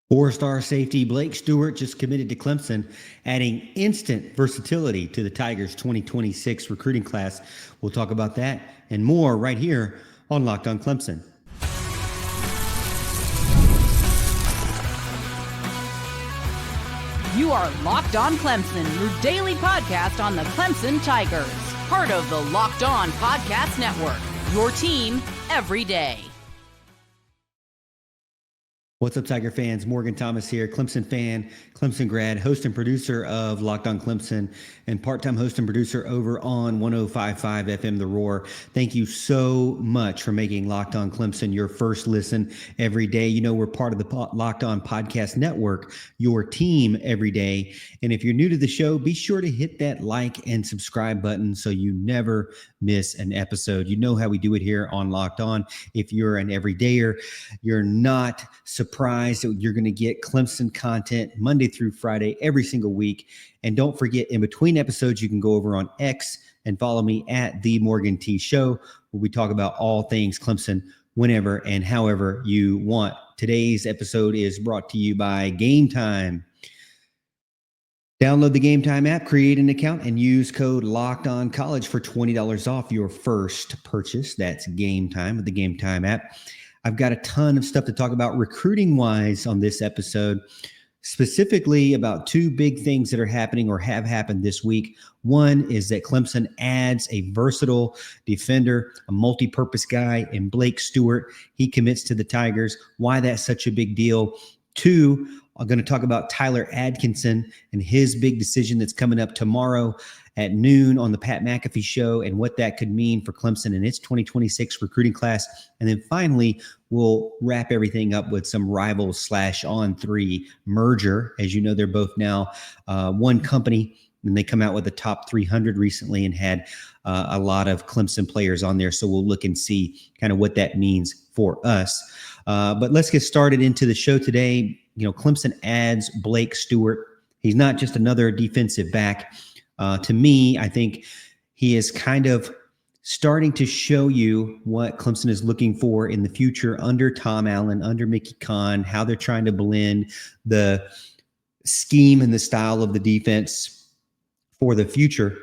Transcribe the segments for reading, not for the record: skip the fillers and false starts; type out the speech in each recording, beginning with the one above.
Four-star safety Blake Stewart just committed to Clemson, adding instant versatility to the Tigers' 2026 recruiting class. We'll talk about that and more right here on Locked On Clemson. You are Locked On Clemson, your daily podcast on the Clemson Tigers. Part of the Locked On Podcast Network, your team every day. What's up, Tiger fans? Morgan Thomas here, Clemson fan, Clemson grad, host and producer of Locked On Clemson, and part-time host and producer over on 105.5 FM The Roar. Thank you so much for making Locked On Clemson your first listen every day. You know, we're part of the Locked On Podcast Network, your team every day. And if you're new to the show, be sure to hit that like and subscribe button so you never miss an episode. You know how we do it here on Locked On. If you're an everydayer, you're not surprised that you're going to get Clemson content Monday through Friday every single week. And don't forget, in between episodes, you can go over on X and follow me at The Morgan T Show, where we talk about all things Clemson whenever and however you want. Today's episode is brought to you by Game Time. Download the Game Time app, create an account, and use code LOCKEDONCollege for $20 off your first purchase. That's Game Time with the Game Time app. I've got a ton of stuff to talk about recruiting-wise on this episode, specifically about two big things that are happening or have happened this week. One is that Clemson adds a versatile defender, a multi-purpose guy in Blake Stewart. He commits to the Tigers. Why that's such a big deal. Two, I'm going to talk about Tyler Atkinson and his big decision that's coming up tomorrow at noon on the Pat McAfee Show and what that could mean for Clemson and its 2026 recruiting class. And then finally, we'll wrap everything up with some Rivals On3 merger. As you know, they're both now one company, and they come out with the top 300 recently and had a lot of Clemson players on there. So we'll look and see kind of what that means for us. But let's get started into the show today. You know, Clemson adds Blake Stewart. He's not just another defensive back. To me, I think he is kind of starting to show you what Clemson is looking for in the future under Tom Allen, under Mickey Conn, how they're trying to blend the scheme and the style of the defense for the future,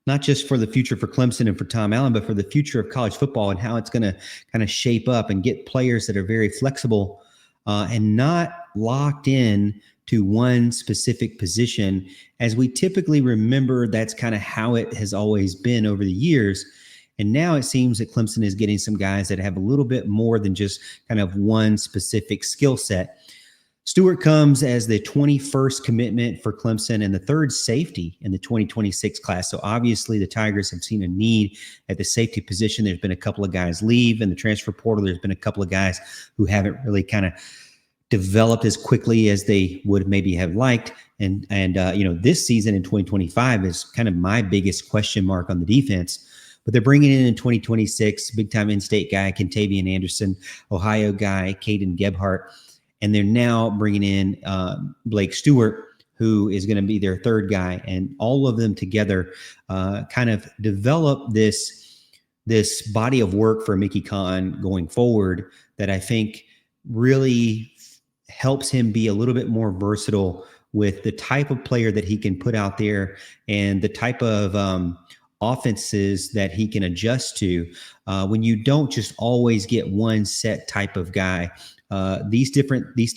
not just for the future for Clemson and for Tom Allen, but for the future of college football and how it's going to kind of shape up and get players that are very flexible and not locked in to one specific position. As we typically remember, that's kind of how it has always been over the years. And now it seems that Clemson is getting some guys that have a little bit more than just kind of one specific skill set. Stewart comes as the 21st commitment for Clemson and the third safety in the 2026 class. So obviously the Tigers have seen a need at the safety position. There's been a couple of guys leave in the transfer portal. There's been a couple of guys who haven't really kind of developed as quickly as they would maybe have liked. And you know, this season in 2025 is kind of my biggest question mark on the defense. But they're bringing in 2026, big-time in-state guy, Kentavious Anderson, Ohio guy, Caden Gebhart. And they're now bringing in Blake Stewart, who is going to be their third guy. And all of them together kind of develop this body of work for Mickey Conn going forward that I think really helps him be a little bit more versatile with the type of player that he can put out there and the type of offenses that he can adjust to when you don't just always get one set type of guy. These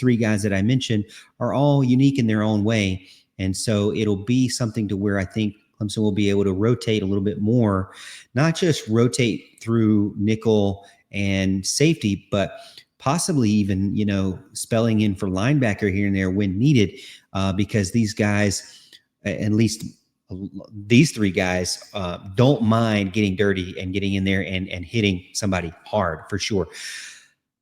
three guys that I mentioned are all unique in their own way. And so it'll be something to where I think Clemson will be able to rotate a little bit more, not just rotate through nickel and safety, but possibly even, you know, spelling in for linebacker here and there when needed, because these guys, at least these three guys, don't mind getting dirty and getting in there and hitting somebody hard for sure.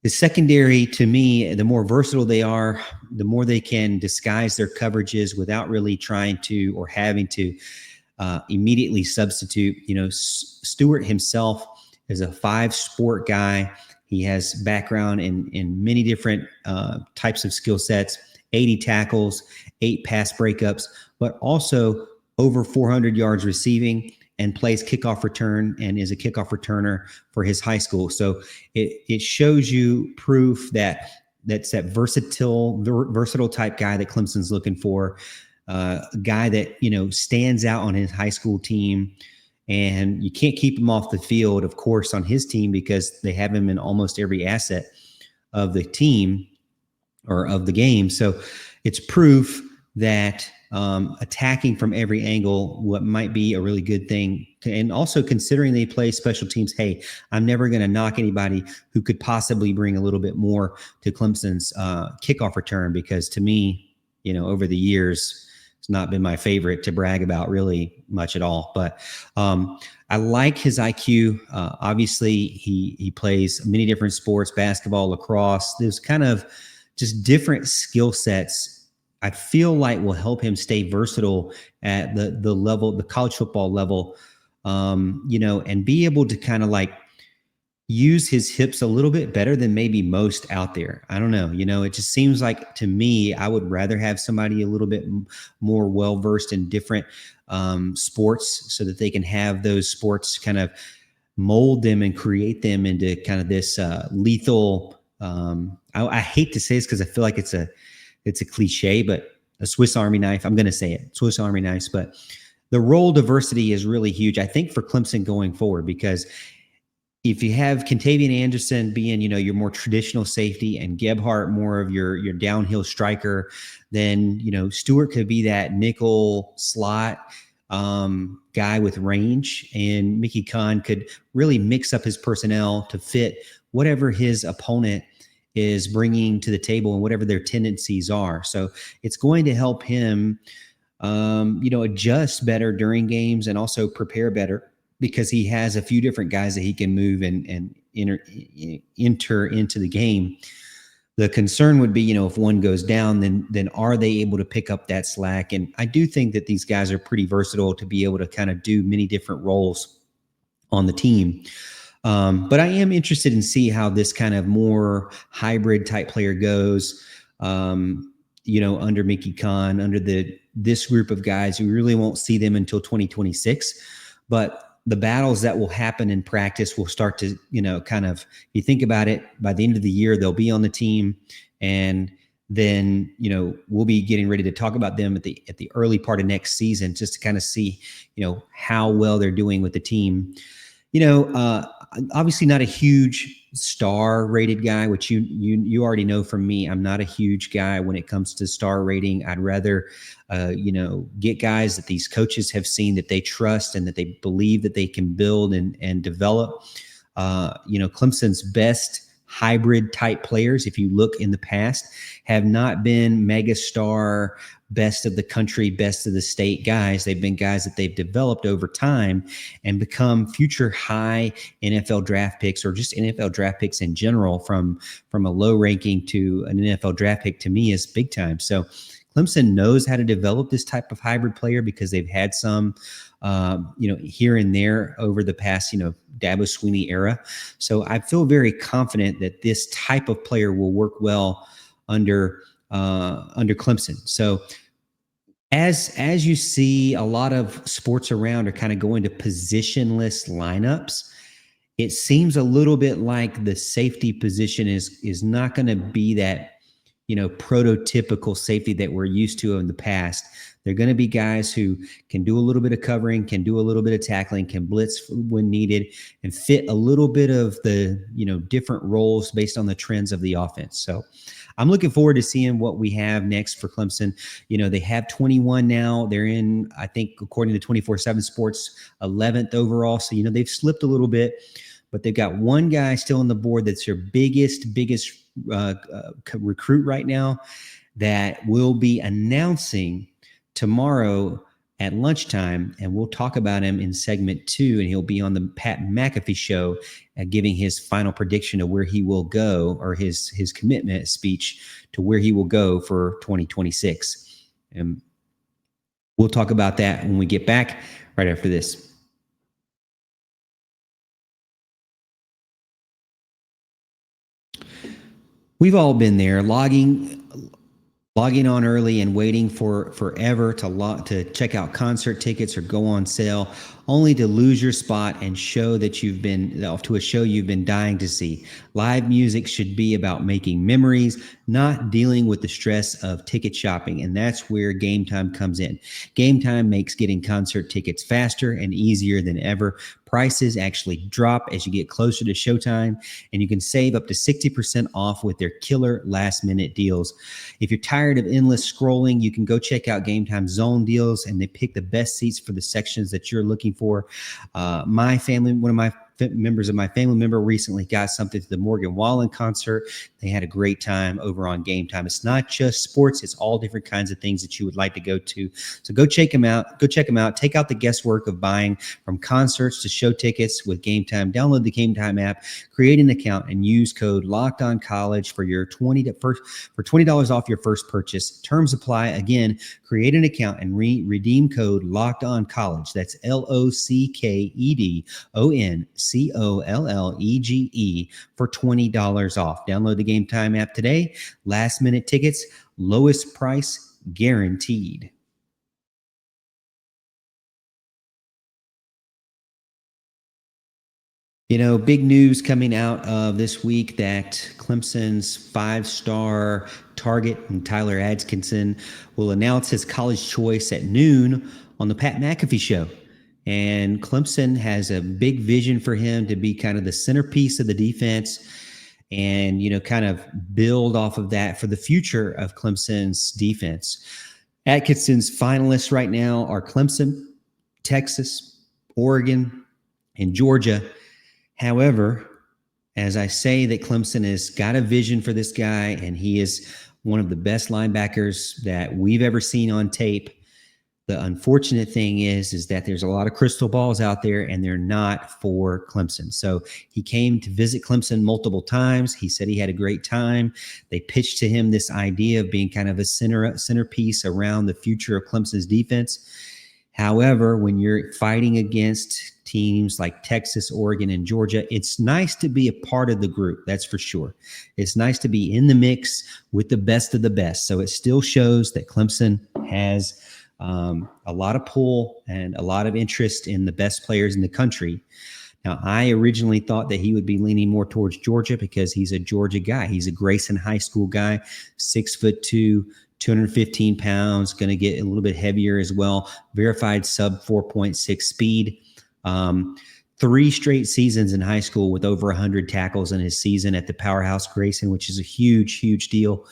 The secondary, to me, the more versatile they are, the more they can disguise their coverages without really trying to or having to immediately substitute. You know, Stewart himself is a 5-sport guy. He has background in many different types of skill sets, 80 tackles, 8 pass breakups, but also over 400 yards receiving and plays kickoff return and is a kickoff returner for his high school. So it shows you proof that that versatile type guy that Clemson's looking for. A guy that, stands out on his high school team, and you can't keep him off the field, of course, on his team because they have him in almost every asset of the team or of the game. So it's proof that attacking from every angle, what might be a really good thing. And also considering they play special teams, hey, I'm never going to knock anybody who could possibly bring a little bit more to Clemson's kickoff return, because to me, over the years, it's not been my favorite to brag about really much at all. But I like his IQ. Obviously, he plays many different sports, basketball, lacrosse. There's kind of just different skill sets I feel like will help him stay versatile at the level, the college football level, and be able to kind of like use his hips a little bit better than maybe most out there. I don't know. It just seems like to me, I would rather have somebody a little bit more well-versed in different sports so that they can have those sports kind of mold them and create them into kind of this lethal. I hate to say this because I feel like it's a cliche, but a Swiss Army knife. I'm going to say it, Swiss Army knives. But the role diversity is really huge, I think, for Clemson going forward, because if you have Contavious Anderson being, your more traditional safety and Gebhardt more of your downhill striker, then, Stewart could be that nickel slot guy with range, and Mickey Kahn could really mix up his personnel to fit whatever his opponent is bringing to the table and whatever their tendencies are. So it's going to help him, adjust better during games and also prepare better, because he has a few different guys that he can move and enter into the game. The concern would be, if one goes down, then are they able to pick up that slack? And I do think that these guys are pretty versatile to be able to kind of do many different roles on the team. But I am interested in see how this kind of more hybrid type player goes, under Mickey Kahn, under this group of guys. We really won't see them until 2026, but the battles that will happen in practice will start to, kind of, if you think about it, by the end of the year, they'll be on the team, and then, we'll be getting ready to talk about them at the early part of next season, just to kind of see, how well they're doing with the team. Obviously not a huge star rated guy, which you already know from me. I'm not a huge guy when it comes to star rating. I'd rather, get guys that these coaches have seen, that they trust and that they believe that they can build and develop. Clemson's best hybrid type players, if you look in the past, have not been mega star, best of the country, best of the state guys. They've been guys that they've developed over time and become future high NFL draft picks, or just NFL draft picks in general. From a low ranking to an NFL draft pick, to me, is big time. So Clemson knows how to develop this type of hybrid player, because they've had some, here and there over the past, Dabo Swinney era. So I feel very confident that this type of player will work well under Clemson. So as you see, a lot of sports around are kind of going to positionless lineups. It seems a little bit like the safety position is not going to be that, prototypical safety that we're used to in the past. They're going to be guys who can do a little bit of covering, can do a little bit of tackling, can blitz when needed, and fit a little bit of the, different roles based on the trends of the offense. So I'm looking forward to seeing what we have next for Clemson. They have 21 now. They're in, I think, according to 24/7 Sports, 11th overall. So, they've slipped a little bit, but they've got one guy still on the board that's their biggest recruit right now, that will be announcing tomorrow at lunchtime, and we'll talk about him in segment 2, and he'll be on the Pat McAfee Show, giving his final prediction of where he will go, or his commitment speech to where he will go for 2026. And we'll talk about that when we get back right after this. We've all been there, logging on early and waiting for forever to check out concert tickets or go on sale, only to lose your spot and show that you've been off to a show you've been dying to see. Live music should be about making memories, not dealing with the stress of ticket shopping. And that's where Game Time comes in. Game Time makes getting concert tickets faster and easier than ever. Prices actually drop as you get closer to showtime, and you can save up to 60% off with their killer last-minute deals. If you're tired of endless scrolling, you can go check out Game Time Zone deals, and they pick the best seats for the sections that you're looking for. My family, one of my members of my family member recently got something to the Morgan Wallen concert. They had a great time over on Game Time. It's not just sports, it's all different kinds of things that you would like to go to. So go check them out. Go check them out. Take out the guesswork of buying from concerts to show tickets with Game Time. Download the Game Time app, create an account, and use code LOCKEDONCollege for your $20 off your first purchase. Terms apply. Again, create an account and redeem code LOCKEDONCollege. That's LOCKEDONCOLLEGE for $20 off. Download the Game Time app today. Last minute tickets, lowest price guaranteed. Big news coming out of this week that Clemson's 5-star target, Tyler Atkinson, will announce his college choice at noon on the Pat McAfee Show. And Clemson has a big vision for him to be kind of the centerpiece of the defense and, kind of build off of that for the future of Clemson's defense. Atkinson's finalists right now are Clemson, Texas, Oregon, and Georgia. However, as I say that Clemson has got a vision for this guy, and he is one of the best linebackers that we've ever seen on tape. The unfortunate thing is that there's a lot of crystal balls out there, and they're not for Clemson. So he came to visit Clemson multiple times. He said he had a great time. They pitched to him this idea of being kind of a centerpiece around the future of Clemson's defense. However, when you're fighting against teams like Texas, Oregon, and Georgia, it's nice to be a part of the group. That's for sure. It's nice to be in the mix with the best of the best. So it still shows that Clemson has a lot of pull and a lot of interest in the best players in the country. Now, I originally thought that he would be leaning more towards Georgia because he's a Georgia guy. He's a Grayson High School guy, 6'2", 215 pounds, going to get a little bit heavier as well. Verified sub 4.6 speed. 3 straight seasons in high school with over 100 tackles in his season at the powerhouse Grayson, which is a huge, huge deal.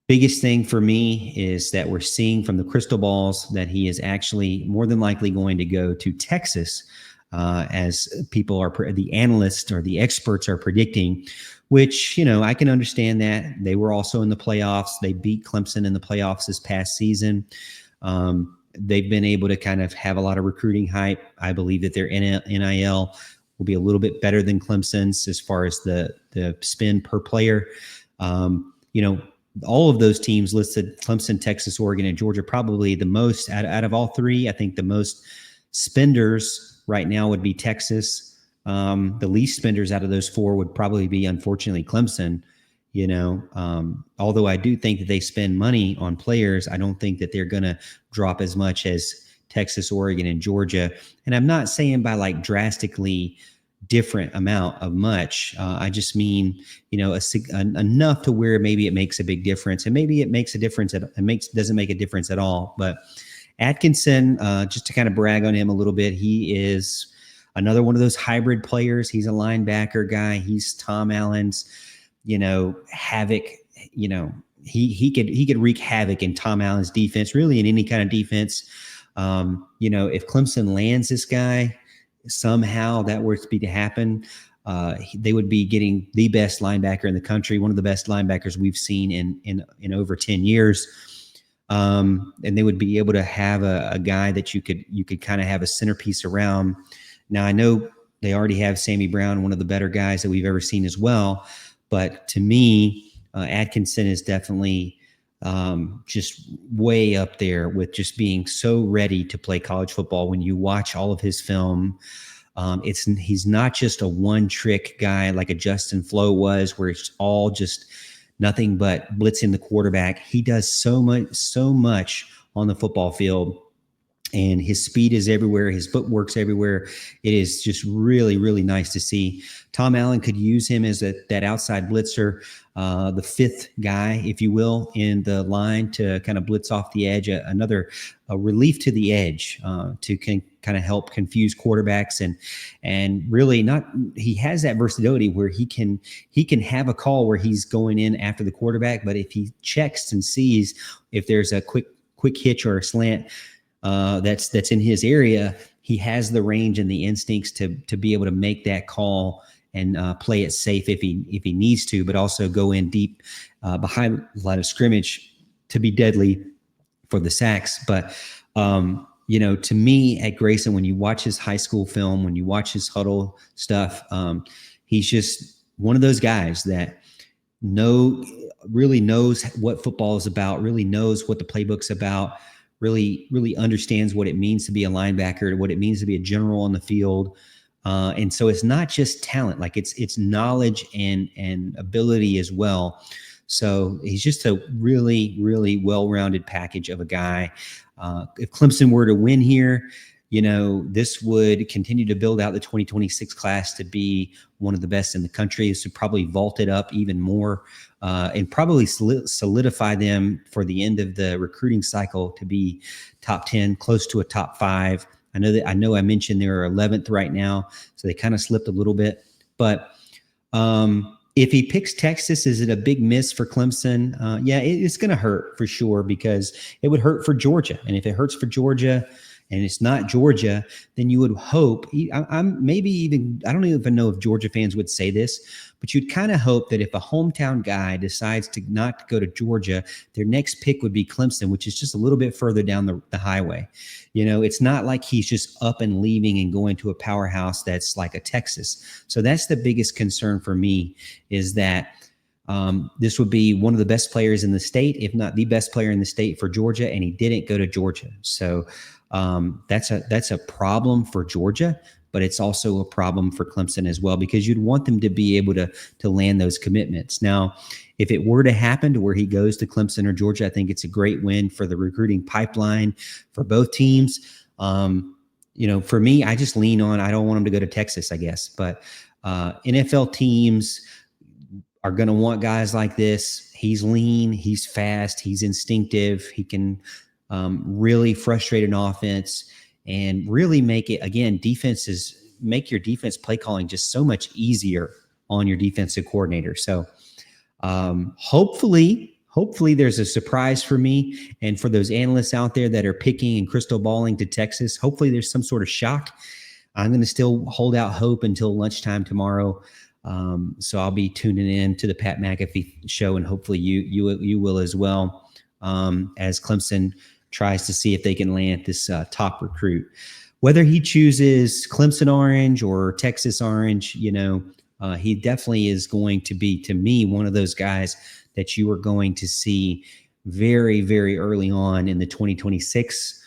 Biggest thing for me is that we're seeing from the crystal balls that he is actually more than likely going to go to Texas, as people are, the analysts or the experts are predicting, which, I can understand that. They were also in the playoffs. They beat Clemson in the playoffs this past season. They've been able to kind of have a lot of recruiting hype. I believe that their NIL will be a little bit better than Clemson's as far as the spend per player. All of those teams listed, Clemson, Texas, Oregon, and Georgia, probably the most out of all 3. I think the most spenders right now would be Texas. The least spenders out of those 4 would probably be, unfortunately, Clemson. Although I do think that they spend money on players, I don't think that they're going to drop as much as Texas, Oregon, and Georgia. And I'm not saying by like drastically different amount of much. I just mean, enough to where maybe it makes a big difference, and maybe it makes a difference. Doesn't make a difference at all. But Atkinson, just to kind of brag on him a little bit, he is another one of those hybrid players. He's a linebacker guy. He's Tom Allen's, havoc. He could wreak havoc in Tom Allen's defense, really in any kind of defense. If Clemson lands this guy, somehow that were to be to happen, they would be getting the best linebacker in the country, one of the best linebackers we've seen in over 10 years. And they would be able to have a guy that you could kind of have a centerpiece around. Now, I know they already have Sammy Brown, one of the better guys that we've ever seen as well. But to me, Atkinson is definitely just way up there with just being so ready to play college football. When you watch all of his film, he's not just a one-trick guy like a Justin Flo was, where it's all just nothing but blitzing the quarterback. He does so much on the football field. and his speed is everywhere. His footwork's everywhere. It is just really, really nice to see. Tom Allen could use him as that outside blitzer, the fifth guy, if you will, in the line to kind of blitz off the edge, another relief to the edge to kind of help confuse quarterbacks and really not. He has that versatility where he can have a call where he's going in after the quarterback, but if he checks and sees if there's a quick hitch or a slant that's in his area, he has the range and the instincts to be able to make that call and play it safe if he needs to, but also go in deep behind the line of scrimmage to be deadly for the sacks. But to me at Grayson, when you watch his high school film, when you watch his huddle stuff, he's just one of those guys that really knows what football is about, really knows what the playbook's about, really, really understands what it means to be a linebacker, what it means to be a general on the field. And so it's not just talent, like it's knowledge and ability as well. So he's just a really, really well-rounded package of a guy. If Clemson were to win here, this would continue to build out the 2026 class to be one of the best in the country. This would probably vault it up even more and probably solidify them for the end of the recruiting cycle to be top 10, close to a top 5. I know I mentioned they're 11th right now, so they kind of slipped a little bit. But if he picks Texas, is it a big miss for Clemson? Yeah, it's going to hurt for sure, because it would hurt for Georgia. And if it hurts for Georgia and it's not Georgia, then you would hope, I don't even know if Georgia fans would say this, but you'd kind of hope that if a hometown guy decides to not go to Georgia, their next pick would be Clemson, which is just a little bit further down the highway. It's not like he's just up and leaving and going to a powerhouse that's like a Texas. So that's the biggest concern for me, is that this would be one of the best players in the state, if not the best player in the state for Georgia, and he didn't go to Georgia. So that's a problem for Georgia, but it's also a problem for Clemson as well, because you'd want them to be able to land those commitments. Now, if it were to happen to where he goes to Clemson or Georgia, I think it's a great win for the recruiting pipeline for both teams. For me, I just lean on, I don't want him to go to Texas, I guess, but NFL teams are going to want guys like this. He's lean, he's fast, he's instinctive, he can really frustrate an offense and really make it, again, make your defense play calling just so much easier on your defensive coordinator. So hopefully there's a surprise for me and for those analysts out there that are picking and crystal balling to Texas. Hopefully there's some sort of shock. I'm going to still hold out hope until lunchtime tomorrow. So I'll be tuning in to the Pat McAfee Show, and hopefully you will as well, as Clemson tries to see if they can land this top recruit. Whether he chooses Clemson orange or Texas orange, he definitely is going to be, to me, one of those guys that you are going to see very, very early on in the 2026,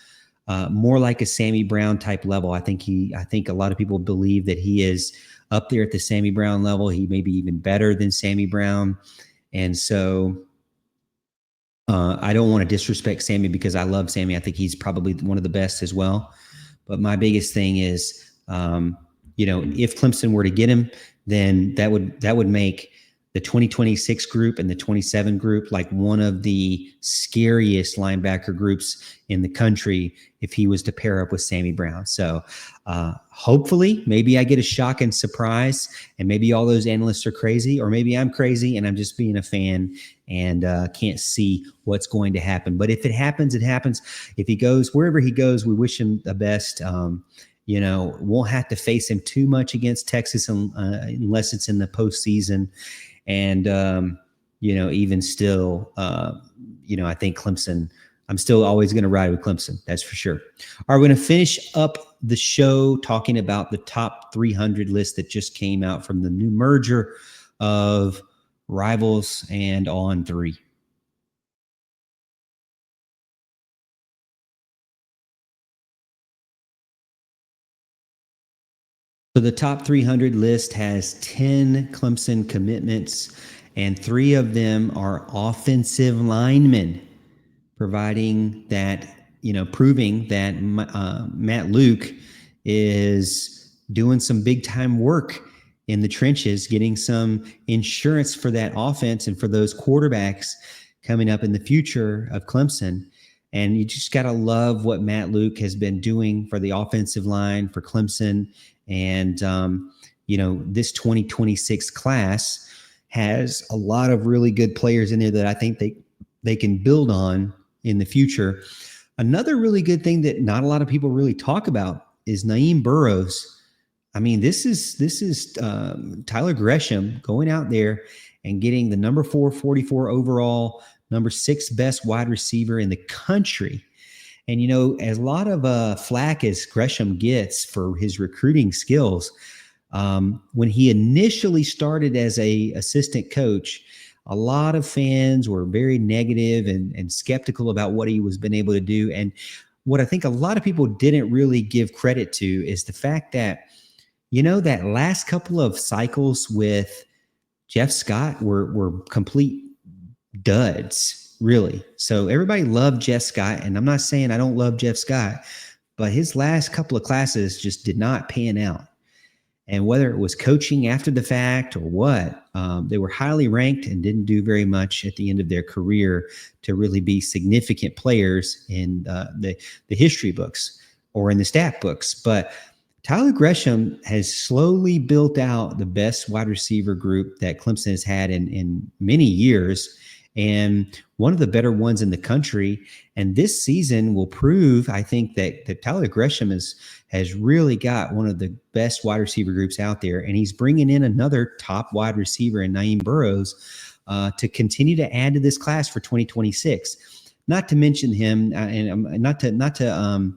more like a Sammy Brown type level. I think a lot of people believe that he is up there at the Sammy Brown level. He may be even better than Sammy Brown. And so I don't want to disrespect Sammy, because I love Sammy. I think he's probably one of the best as well. But my biggest thing is, if Clemson were to get him, then that would make the 2026 group and the 27 group like one of the scariest linebacker groups in the country if he was to pair up with Sammy Brown. So hopefully maybe I get a shock and surprise, and maybe all those analysts are crazy, or maybe I'm crazy and I'm just being a fan and can't see what's going to happen. But if it happens, it happens. If he goes, wherever he goes, we wish him the best. Won't have to face him too much against Texas unless it's in the postseason. And, even still, I think Clemson, I'm still always going to ride with Clemson. That's for sure. All right, we're going to finish up the show talking about the top 300 list that just came out from the new merger of Rivals and On3. So the top 300 list has 10 Clemson commitments, and 3 of them are offensive linemen, providing that proving that Matt Luke is doing some big time work in the trenches, getting some insurance for that offense and for those quarterbacks coming up in the future of Clemson. And you just got to love what Matt Luke has been doing for the offensive line for Clemson. And, this 2026 class has a lot of really good players in there that I think they can build on in the future. Another really good thing that not a lot of people really talk about is Naeem Burrows. I mean, this is Tyler Gresham going out there and getting the number 444 overall, number 6 best wide receiver in the country. And, as a lot of flack as Gresham gets for his recruiting skills, when he initially started as a assistant coach, a lot of fans were very negative and skeptical about what he was been able to do. And what I think a lot of people didn't really give credit to is the fact that, that last couple of cycles with Jeff Scott were complete duds, really. So everybody loved Jeff Scott, and I'm not saying I don't love Jeff Scott, but his last couple of classes just did not pan out. And whether it was coaching after the fact or what, they were highly ranked and didn't do very much at the end of their career to really be significant players in the history books or in the stat books. But Tyler Gresham has slowly built out the best wide receiver group that Clemson has had in many years, and one of the better ones in the country. And this season will prove, I think, that Tyler Gresham has really got one of the best wide receiver groups out there. And he's bringing in another top wide receiver in Naeem Burrows to continue to add to this class for 2026. Not to mention him, and not to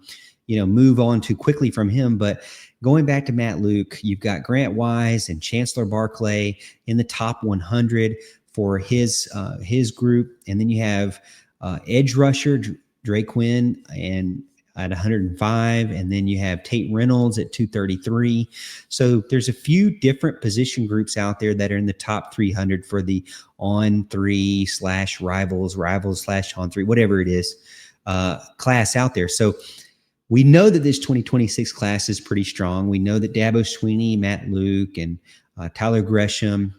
move on too quickly from him, but going back to Matt Luke, you've got Grant Wise and Chancellor Barclay in the top 100 for his group. And then you have edge rusher Drake Quinn and at 105, and then you have Tate Reynolds at 233. So there's a few different position groups out there that are in the top 300 for the on3/rivals /on3, whatever it is, class out there. So we know that this 2026 class is pretty strong. We know that Dabo Swinney, Matt Luke, and Tyler Gresham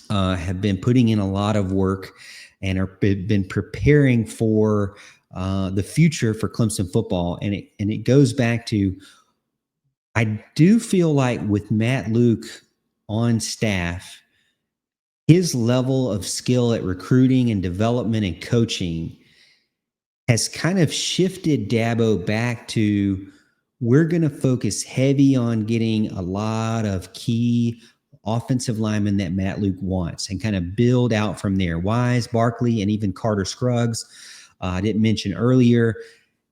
have been putting in a lot of work and are been preparing for the future for Clemson football. And it goes back to, I do feel like with Matt Luke on staff, his level of skill at recruiting and development and coaching has kind of shifted Dabo back to, we're going to focus heavy on getting a lot of key offensive linemen that Matt Luke wants and kind of build out from there. Wise, Barkley, and even Carter Scruggs. I didn't mention earlier,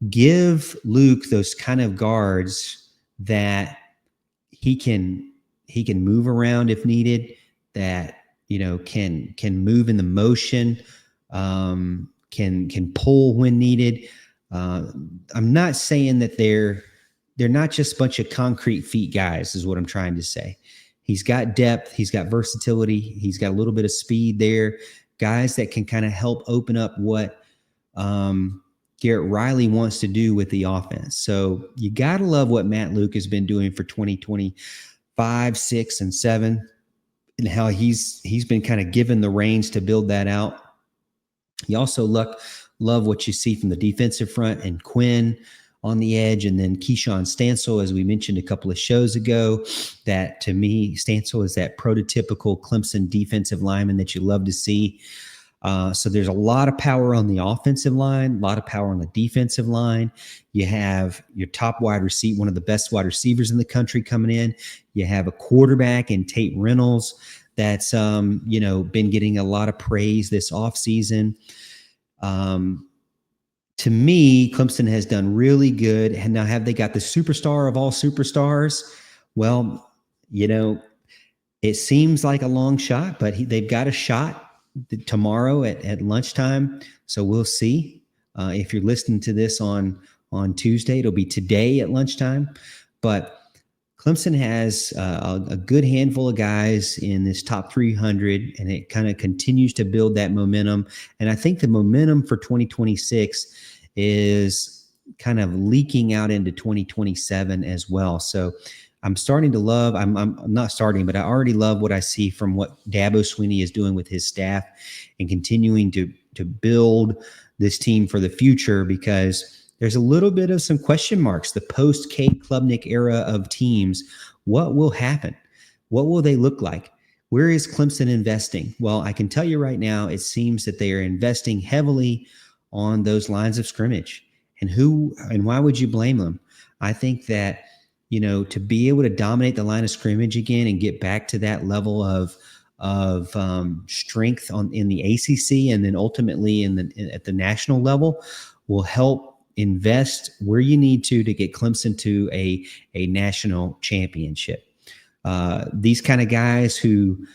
give Luke those kind of guards that he can move around if needed, that, can move in the motion, can pull when needed. I'm not saying that they're not just a bunch of concrete feet guys, is what I'm trying to say. He's got depth. He's got versatility. He's got a little bit of speed there. Guys that can kind of help open up what Garrett Riley wants to do with the offense. So you got to love what Matt Luke has been doing for 2025, 6, and 7, and how he's been kind of given the reins to build that out. You also love what you see from the defensive front and Quinn on the edge, and then Keyshawn Stansel, as we mentioned a couple of shows ago, that to me, Stansel is that prototypical Clemson defensive lineman that you love to see. So there's a lot of power on the offensive line, a lot of power on the defensive line. You have your top wide receiver, one of the best wide receivers in the country coming in. You have a quarterback in Tate Reynolds that's, been getting a lot of praise this offseason. To me, Clemson has done really good. And now have they got the superstar of all superstars? Well, it seems like a long shot, but they've got a shot tomorrow at lunchtime. So we'll see. If you're listening to this on Tuesday, it'll be today at lunchtime. But Clemson has a good handful of guys in this top 300, and it kind of continues to build that momentum. And I think the momentum for 2026 is kind of leaking out into 2027 as well. So I'm starting to love, I'm not starting, but I already love what I see from what Dabo Swinney is doing with his staff and continuing to build this team for the future, because there's a little bit of some question marks. The post-Cade Klubnik era of teams, what will happen? What will they look like? Where is Clemson investing? Well, I can tell you right now, it seems that they are investing heavily on those lines of scrimmage. And why would you blame them? I think that, to be able to dominate the line of scrimmage again and get back to that level of strength in the ACC and then ultimately at the national level will help invest where you need to get Clemson to a national championship. These kind of guys who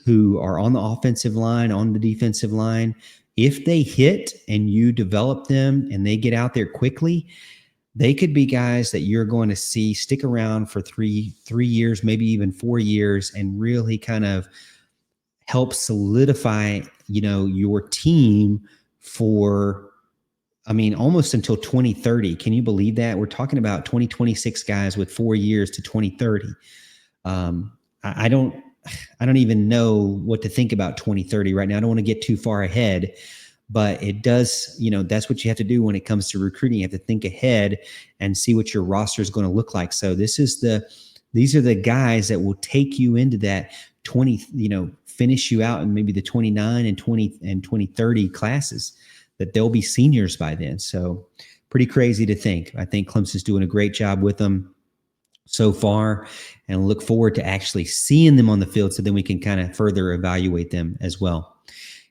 are on the offensive line, on the defensive line, if they hit and you develop them and they get out there quickly, they could be guys that you're going to see stick around for three years, maybe even 4 years, and really kind of help solidify, your team for, almost until 2030. Can you believe that? We're talking about 2026 guys with 4 years to 2030. I don't even know what to think about 2030 right now. I don't want to get too far ahead, but it does, that's what you have to do when it comes to recruiting. You have to think ahead and see what your roster is going to look like. So these are the guys that will take you into that 20, finish you out in maybe the 29 and 2030 classes, that they'll be seniors by then. So pretty crazy to think. I think Clemson's doing a great job with them so far, and look forward to actually seeing them on the field so then we can kind of further evaluate them as well.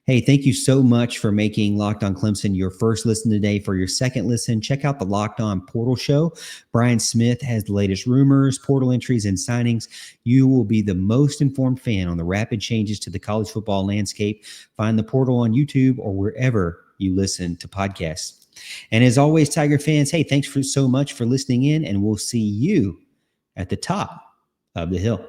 Hey, thank you so much for making Locked On Clemson your first listen today. For your second listen, check out the Locked On Portal Show. Brian Smith has the latest rumors, portal entries, and signings. You will be the most informed fan on the rapid changes to the college football landscape. Find the portal on YouTube or wherever you listen to podcasts. And as always, Tiger fans, hey, thanks so much for listening in, and we'll see you at the top of the hill.